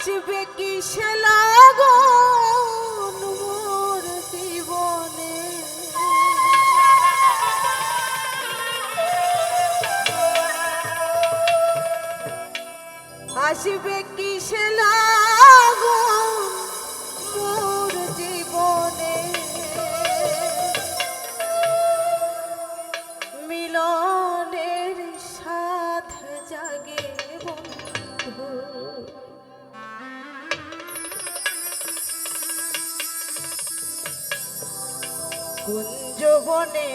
আসবে কি সে লাগন মোর জীবনে, আসবে কি সে লাগন মোর জীবনে, মিলনের সাথ জাগে বন্ধু, কুঞ্জবনে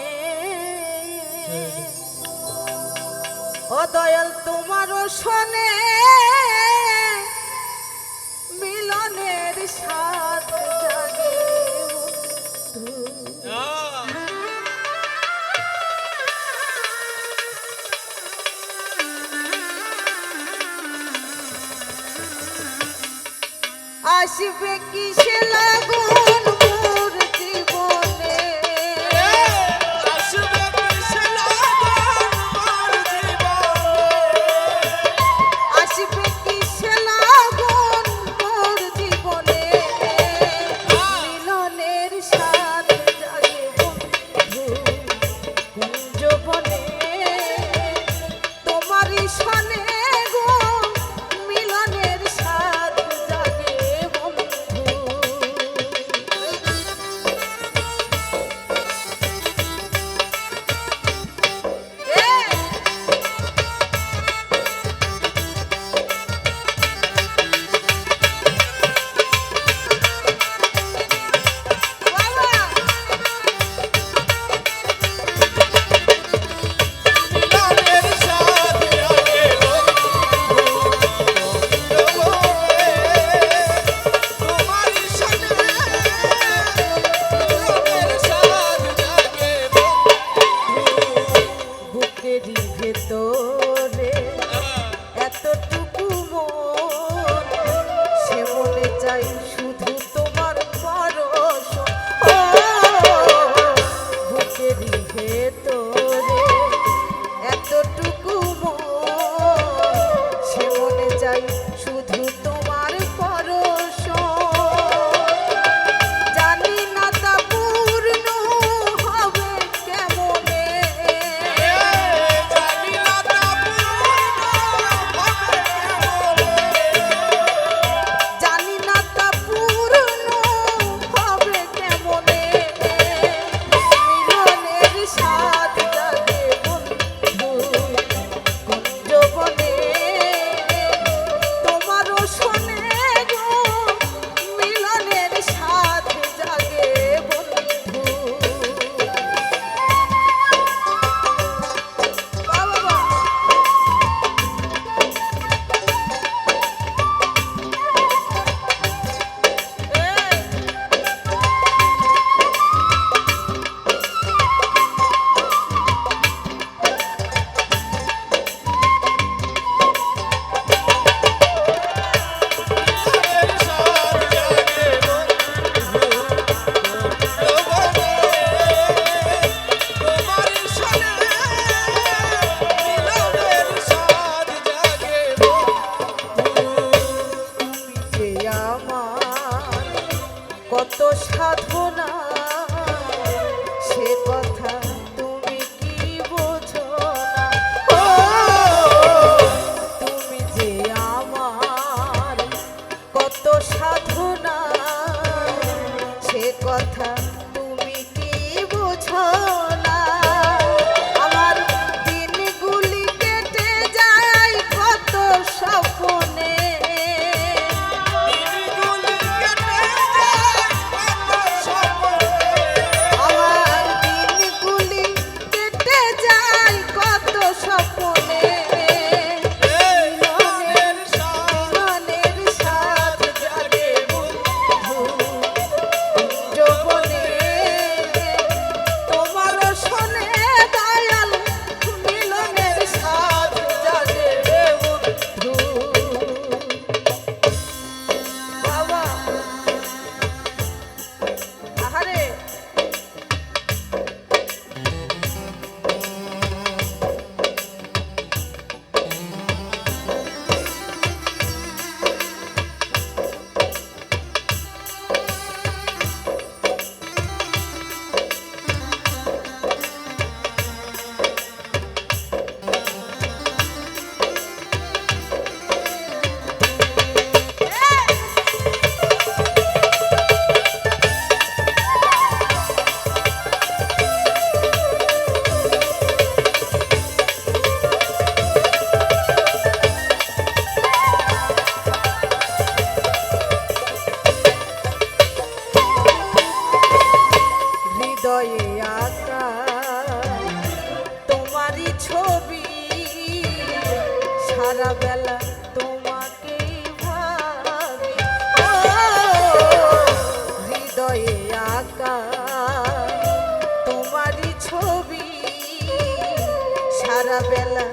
ও দয়াল তোমার শোনে মিলনের সাথ জাগে বন্ধু। আসবে কিসে লাগুন মোর জীবনে, আসবে কিসে লাগুন মোর জীবনে, আসবে কিসে লাগুন মোর জীবনে, মিলনের সাথ জাগে বন্ধু কুঞ্জবনে, তোমারই শোনে গো মিলনের সাথ জাগে বন্ধু। মিলনের সাথ জাগে বন্ধু, তোমারই শোনে মিলনের সাথ জাগে বন্ধু। বুকেরই ভেতরে এতটুকু মন, সে মনে চাই শুধু তোমার পরশ, ও বুকেরই ভেতরে এতটুকু মন, সে মনে চাই শুধু তোমার পরশ, জানি না তা পূর্ণ হবে কেমনে, জানি না তা পূর্ণ হবে কেমনে, জানি না তা পূর্ণ হবে কেমনে, মিলনের সাথ জাগে বন্ধু কুঞ্জবনে, তোমারও শোনে গো মিলনের সাথ জাগে বন্ধু। বাবা মিলনের সাথ জাগে বন্ধু, তোমারই শোনে মিলনের সাথ জাগে বন্ধু। যে আমার কত সাধনা, সে কথা তুমি কি বোঝো না, ও তুমি যে আমার কত সাধনা, সে কথা তুমি কি বোঝো না, আমার দিনগুলি কেটে যায় কত স্বপ্নে, দিনগুলি কেটে যায় কত স্বপ্নে, বেলা তোমাকে ভাবি ও, হৃদয়ে আঁকা তোমারই ছবি সারা বেলা